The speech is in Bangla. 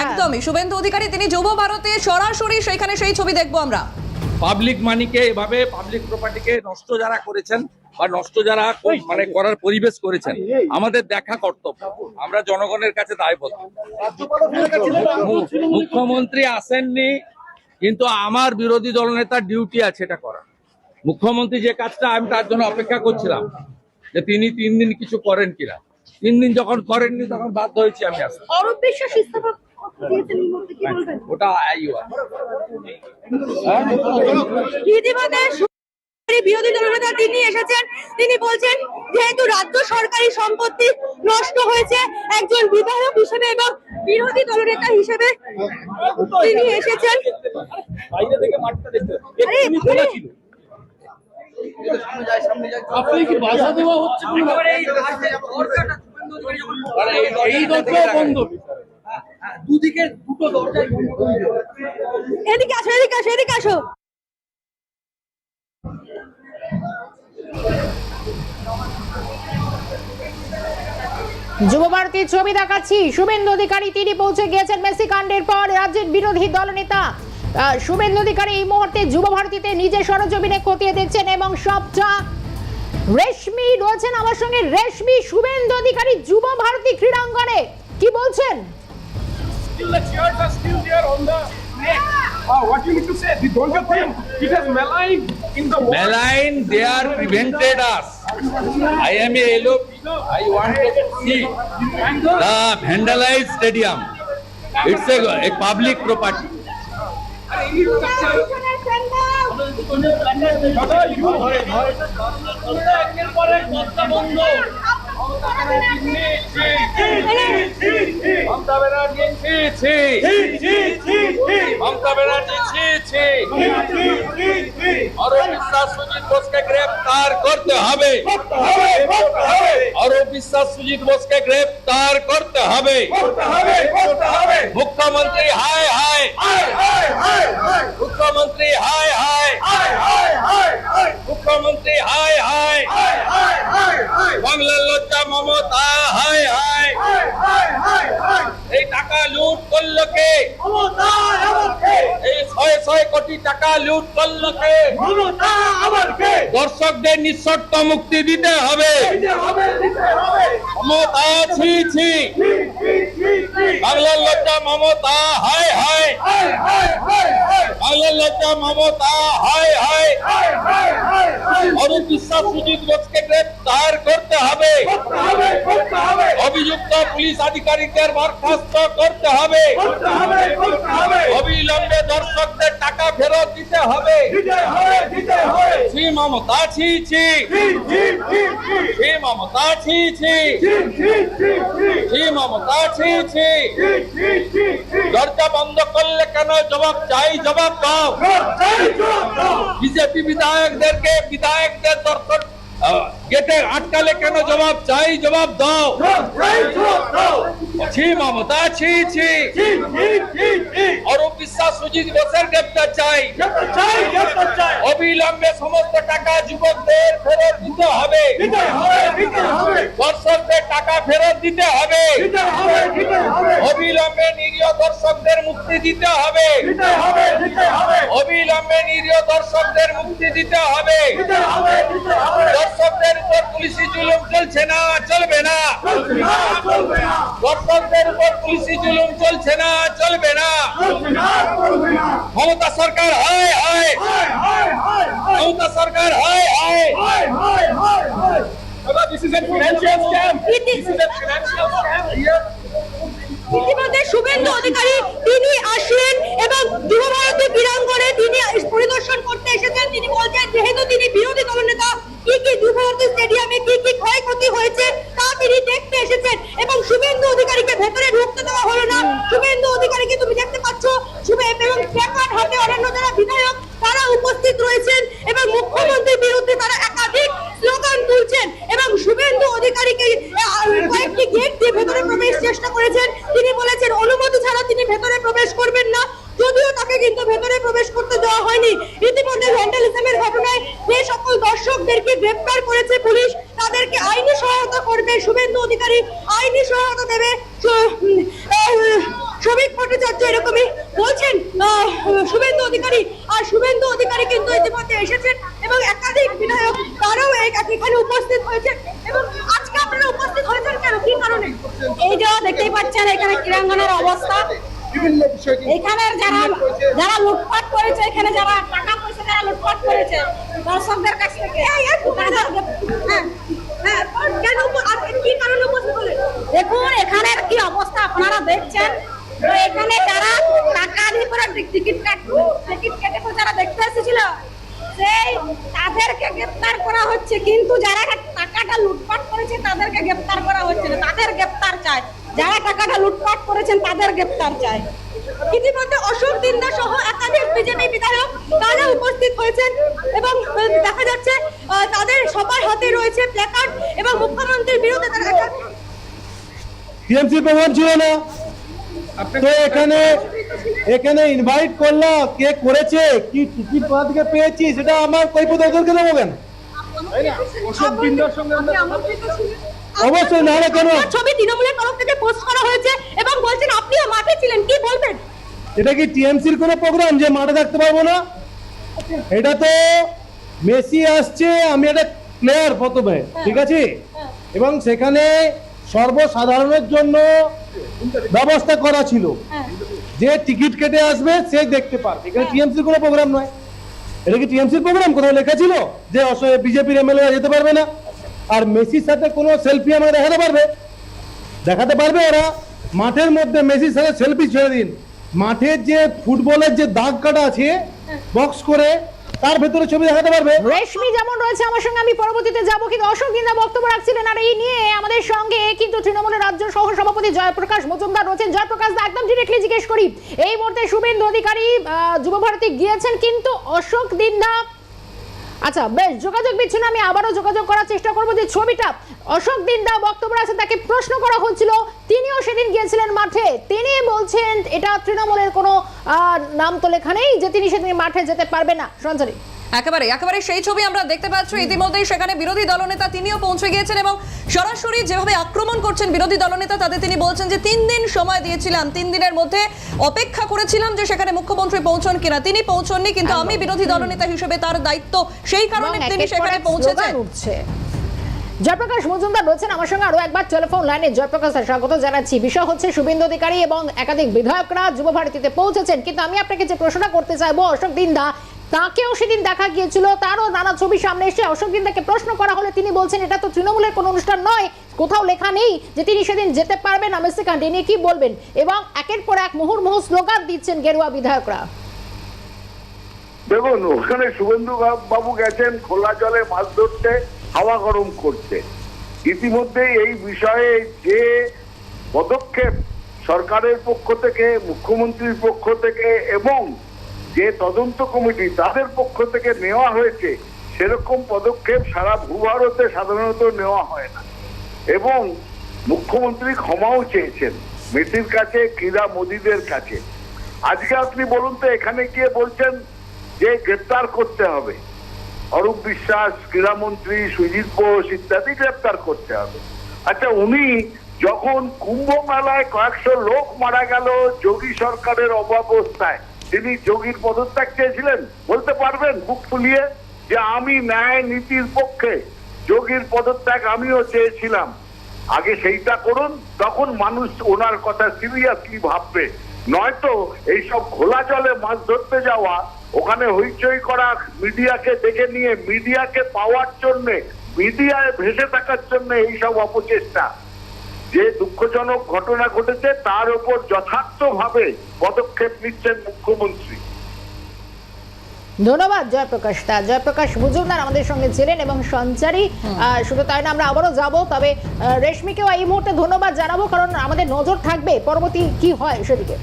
একদমই শুভেন্দু অধিকারী তিনি যুব ভারতে সরাসরি সেখানে সেই ছবি দেখবো আমরা। পাবলিক মানিকে এভাবে পাবলিক প্রপার্টিকে নষ্ট যারা করেছেন বা নষ্ট যারা মানে করার পরিবেশ করেছেন, আমাদের দেখা কর্তব্য, আমরা জনগণের কাছে দায়বদ্ধ। মুখ্যমন্ত্রী আসেননি, কিন্তু আমার বিরোধী দলনেতার ডিউটি আছে এটা করা। মুখ্যমন্ত্রী যে কাজটা, আমি তার জন্য অপেক্ষা করছিলাম যে তিনি 3 দিন কিছু করেন কিনা। 3 দিন যখন করেননি তখন বাধ্য হয়েছি আমি আসতে। ওটা বিরোধী দলনেতা তিনি এসেছেন, তিনি বলছেন যেহেতু রাজ্য সরকারি সম্পত্তি নষ্ট হয়েছে, একজন বিধায়ক হিসেবে এবং বিরোধী দলনেতা হিসেবে তিনি এসেছেন। বাইরে থেকে মাঠটা দেখতে আপনি কি বাধা দেওয়া হচ্ছে? দুদিকে দুটো দরজায় বন্ধ করে দিও। এদিকে আসো, এদিকে আসো, এদিকে আসো। যুব ভারতীর ছবি দেখাচ্ছি। শুভেন্দু অধিকারী তিনি পৌঁছে গিয়েছেন মেসি কাণ্ডের পর রাজ্যের বিরোধী দলনেতা শুভেন্দু অধিকারী এই মুহূর্তে যুব ভারতীতে নিজের সরজমিনে খতিয়ে দেখছেন এবং সবটা রেশমি রয়েছেন আমার সঙ্গে। রেশমি, শুভেন্দু অধিকারী যুব ভারতী ক্রীড়াঙ্গনে কি বলছেন? Still the chairs are still there on the neck. What you need to say? Don't you think it has maligned in the wall? Malign, they are prevented us. I am a yellow. I want to see the vandalized stadium. It's a public property. Mamata Banerjee Arup Biswas Sujit বোসকে গ্রেফতার করতে হবে। অরূপ বিশ্বাস সুজিত বোসকে গ্রেফতার করতে হবে। মুখ্যমন্ত্রী হায় হায়, মুখ্যমন্ত্রী হায় হায়, মুখ্যমন্ত্রী হায় হায়, বাংলার লজ্জা মমতা হায় হায়। এই টাকা লুট করলো কে? এই 600 কোটি টাকা লুট করলো কে? দর্শকদের নিঃশর্ত মুক্তি দিতে হবে। মমতা ছি ছি, বাংলার লজ্জা মমতা হায় হায়, বাংলার লজ্জা মমতা হায় হায়। অরূপ বিশ্বাস সুজিত বোসকে গ্রেফতার করতে হবে। অভিযুক্ত পুলিশ আধিকারিকদের বরখাস্ত করতে হবে। অবিলম্বে দর্শকদের টাকা ফেরত দিতে হবে। শ্রী মমতা ছি ছি, শ্রী মমতা ছি ছি, শ্রী মমতা ছি ছি। দরজা বন্ধ করলে কেন? জবাব চাই, জবাব দাও। বিজেপি বিধায়কদের দর্শক গেটে আটকালে কেন? জবাব চাই, জবাব দাও। ছি মমতা ছি ছি। অরূপ বিশ্বাস সুজিত বোসের গ্রেফতার চাই। অবিলম্বে সমস্ত টাকা যুবকদের ফেরত দিতে হবে। দর্শকদের টাকা ফেরত দিতে হবে। অবিলম্বে নিরীহ দর্শকদের মুক্তি দিতে হবে। অবিলম্বে নিরীহ দর্শকদের মুক্তি দিতে হবে। দর্শকদের উপর পুলিশি জুলুম চলছে না, চলবে না। দর্শকদের উপর পুলিশি জুলুম চলছে না, চলবে না। মমতা সরকার হায় হায়, মমতা সরকার হায় হায়। This is a financial scam. This is a financial scam. ইতিমধ্যে শুভেন্দু অধিকারী তিনি আসলেন এবং যুব ভারতী ক্রীড়াঙ্গনে তিনি পরিদর্শন করতে এসেছেন। তিনি বলছেন যেহেতু তিনি বিরোধী দলনেতা, কি কি যুব ভারতী স্টেডিয়ামে কি কি ক্ষয়ক্ষতি হয়েছে তা তিনি দেখতে এসেছেন এবং শুভেন্দু অধিকারীকে ভেতরে ঢুকতে দেওয়া হলো না। শুভেন্দু অধিকারীকে তুমি দেখতে পাচ্ছ এবং প্ল্যাকার্ড হাতে অন্যান্য যারা বিধায়ক তারা উপস্থিত রয়েছেন এবং মুখ্যমন্ত্রীর বিরুদ্ধে তারা একাধিক স্লোগান তুলছেন এবং শুভেন্দু অধিকারীকে কয়েকটি গেট দিয়ে ভেতরে প্রবেশ চেষ্টা করেছেন। তিনি বলেছেন অনুমতি ছাড়া তিনি ভেতরে প্রবেশ করবেন না, যদিও তাকে কিন্তু ভেতরে প্রবেশ করতে দেওয়া হয়নি। ইতিমধ্যে ভ্যান্ডালিজমের ঘটনায় যে সকল দর্শকদেরকে গ্রেফতার করেছে পুলিশ, তাদেরকে আইনি সহায়তা করবে শুভেন্দু অধিকারী, আইনি সহায়তা দেবে শ্রমিক ভট্টাচার্য এরকমই বলছেন শুভেন্দু অধিকারী। আর শুভেন্দু অধিকারী কিন্তু ইতিমধ্যে এসেছেন এবং একাধিক বিধায়ক তারাও এখানে উপস্থিত হয়েছে। এবং আজকে আপনারা উপস্থিত হয়েছেন কেন, কি কারণে? এই যে দেখতেই পাচ্ছেন এখানে ক্রীড়াঙ্গনের অবস্থা, এখানের যারা লুটপাট করেছে, এখানে যারা টাকা পয়সা যারা লুটপাট করেছে দর্শকদের কাছ থেকে, কি কারণে উপস্থিত হলেন? দেখুন এখানের কি অবস্থা আপনারা দেখছেন। তো এখানে যারা টাকা দিয়ে করে টিকিট কেটে যারা দেখতে এসেছিল সেই তাদেরকে গ্রেফতার করা হচ্ছে, কিন্তু যারা টাকাটা লুটপাট করেছে তাদেরকে গ্রেফতার করা হচ্ছে না। তাদের গ্রেফতার চাই, যারা টাকাটা লুটপাট করেছেন তাদের গ্রেফতার চাই। ইতিমধ্যে অশোক দিন্দা সহ একাধিক বিজেপি বিধায়ক তারা উপস্থিত হয়েছেন এবং দেখা যাচ্ছে তাদের সবার হাতে রয়েছে প্ল্যাকার্ড এবং মুখ্যমন্ত্রীর বিরুদ্ধে তারা টিএমসি প্রোগ্রাম ছিল না, তো এখানে ইনভাইট করলা, কে করেছে, কি টিকিট কোথা থেকে পেয়েছি সেটা আমার কৈফিয়ত ওদেরকে দেবো কেন? অশোক দিন্দার সঙ্গে অবশ্যই না হলে কেন? ছবি তৃণমূলের তরফ থেকে পোস্ট করা হয়েছে এবং বলছেন আপনিও মাঠে ছিলেন, কি বলবেন? এটা কি টিএমসির কোনো প্রোগ্রাম যে মাঠে থাকতে পারবো না? এটা তো মেসি আসছে, আমি একটা প্লেয়ার প্রথমে, ঠিক আছে, এবং সেখানে সর্বসাধারণের জন্য ব্যবস্থা করা ছিল, যে টিকিট কেটে আসবে সে দেখতে পারবে। এখানে টিএমসির কোনো প্রোগ্রাম নয়। এটা কি টিএমসির প্রোগ্রাম? কোথাও লেখা ছিল যে বিজেপির এমএলএ যেতে পারবে না? আর মেসির সাথে কোনো সেলফি আমরা দেখাতে পারবে ওরা? মাঠের মধ্যে মেসির সাথে সেলফি ছেড়ে দিন, মাঠের যে ফুটবলের যে দাগ কাটা আছে বক্স করে তার ভেতরে ছবি দেখাতে পারবে? রেশমি যেমন রয়েছে আমার সঙ্গে, আমি পরবর্তীতে যাবো, কিন্তু অশোক দিন্দা বক্তব্য রাখছিলেন। আর এই নিয়ে আমাদের সঙ্গে কিন্তু তৃণমূলের রাজ্য সহ সভাপতি জয়প্রকাশ মজুমদার রয়েছেন। জয়প্রকাশ দা, একদম ডিরেক্টলি জিজ্ঞেস করি, এই মুহূর্তে শুভেন্দু অধিকারী যুব ভারতী গিয়েছেন, কিন্তু অশোক দিন্দা, আচ্ছা বেশ যোগাযোগ বিচ্ছিন্ন, আমি আবারও যোগাযোগ করার চেষ্টা করবো। যে ছবিটা অশোক দিন্দা বক্তব্য আছে, তাকে প্রশ্ন করা হচ্ছিল, তিনিও সেদিন গিয়েছিলেন মাঠে, তিনি বলছেন এটা তৃণমূলের কোনো নাম তো লেখা নেই যে তিনি সেদিন মাঠে যেতে পারবে না। সঞ্চারী, একেবারে সেই ছবি আমরা দেখতে পাচ্ছি। ইতিমধ্যেই সেখানে বিরোধী দলনেতা তিনিও পৌঁছে গিয়েছেন এবং সরাসরি যেভাবে আক্রমণ করছেন বিরোধী দলনেতা, তাদের তিনি বলছেন যে 3 দিন সময় দিয়েছিলাম, 3 দিনের মধ্যে অপেক্ষা করেছিলাম যে সেখানে মুখ্যমন্ত্রী পৌঁছন কিনা, তিনি পৌঁছননি, কিন্তু আমি বিরোধী দলনেতা হিসেবে তার দায়িত্ব, সেই কারণে তিনি সেখানে পৌঁছেছেন। জয়প্রকাশ মজুমদার রয়েছেন আমার সঙ্গে আরো একবার টেলিফোন লাইনে। জয়প্রকাশ স্বাগত জানাচ্ছি। বিষয় হচ্ছে শুভেন্দু অধিকারী এবং একাধিক বিধায়করা যুব ভারতীতে পৌঁছেছেন, কিন্তু আমি আপনাকে যে প্রশ্নটা করতে চাইবো, অশোক দিন্দা, তাকেও সেদিন দেখা গিয়েছিল, তারও নানা ছবি সামনে এসে অশোক দিন্দাকে প্রশ্ন করা হলে তিনি বলছেন এটা তো তৃণমূলের কোনো অনুষ্ঠান নয়, কোথাও লেখা নেই যে তিনি সেদিন যেতে পারবেন না। মেসি কাণ্ডে নিয়ে কি বলবেন? এবং একের পর এক মুহুর্মুহু স্লোগান দিচ্ছেন গেরুয়া বিধায়করা। দেখুন, ওখানে শুভেন্দু বাবু গেছেন খোলা জলে মাছ ধরতে, হাওয়া গরম করতে। ইতিমধ্যে এই বিষয়ে যে পদক্ষেপ সরকারের পক্ষ থেকে, মুখ্যমন্ত্রীর পক্ষ থেকে এবং যে তদন্ত কমিটি তাদের পক্ষ থেকে নেওয়া হয়েছে, সেরকম পদক্ষেপ সারা ভূভারতে সাধারণত নেওয়া হয় না। এবং মুখ্যমন্ত্রী ক্ষমাও চেয়েছেন মেসির কাছে, ক্রীড়া মোদীদের কাছে। আজকে আপনি বলুন তো, এখানে গিয়ে বলছেন যে গ্রেপ্তার করতে হবে অরূপ বিশ্বাস, ক্রীড়ামন্ত্রী সুজিত বোস ইত্যাদি গ্রেপ্তার করতে হবে। আচ্ছা, উনি যখন কুম্ভ মেলায় কয়েকশো লোক মারা গেল যোগী সরকারের অব্যবস্থায়, তিনি যোগীর পদত্যাগ চেয়েছিলেন? বলতে পারবেন বুক ফুলিয়ে যে আমি ন্যায় নীতির পক্ষে, যোগীর পদত্যাগ আমিও চেয়েছিলাম? আগে সেইটা করুন, তখন মানুষ ওনার কথা সিরিয়াসলি ভাববে। নয়তো এইসব খোলা জলে মাছ ধরতে যাওয়া, ওখানে হইচই করা, মিডিয়াকে ডেকে নিয়ে মিডিয়াকে পাওয়ার জন্য, মিডিয়ায় ভেসে থাকার জন্য এইসব অপচেষ্টা, যে দুঃখজনক ঘটনা ঘটেছে তার উপর যথার্থভাবে পদক্ষেপ নিচ্ছেন মুখ্যমন্ত্রী। ধন্যবাদ জয়প্রকাশ দা। জয়প্রকাশ মজুমদার আমাদের সঙ্গে ছিলেন এবং সঞ্চারী, শুধু তাই না আমরা আবারও যাব, তবে রেশমিকেও এই মুহূর্তে ধন্যবাদ জানাবো, কারণ আমাদের নজর থাকবে পরবর্তী কি হয় সেদিকে।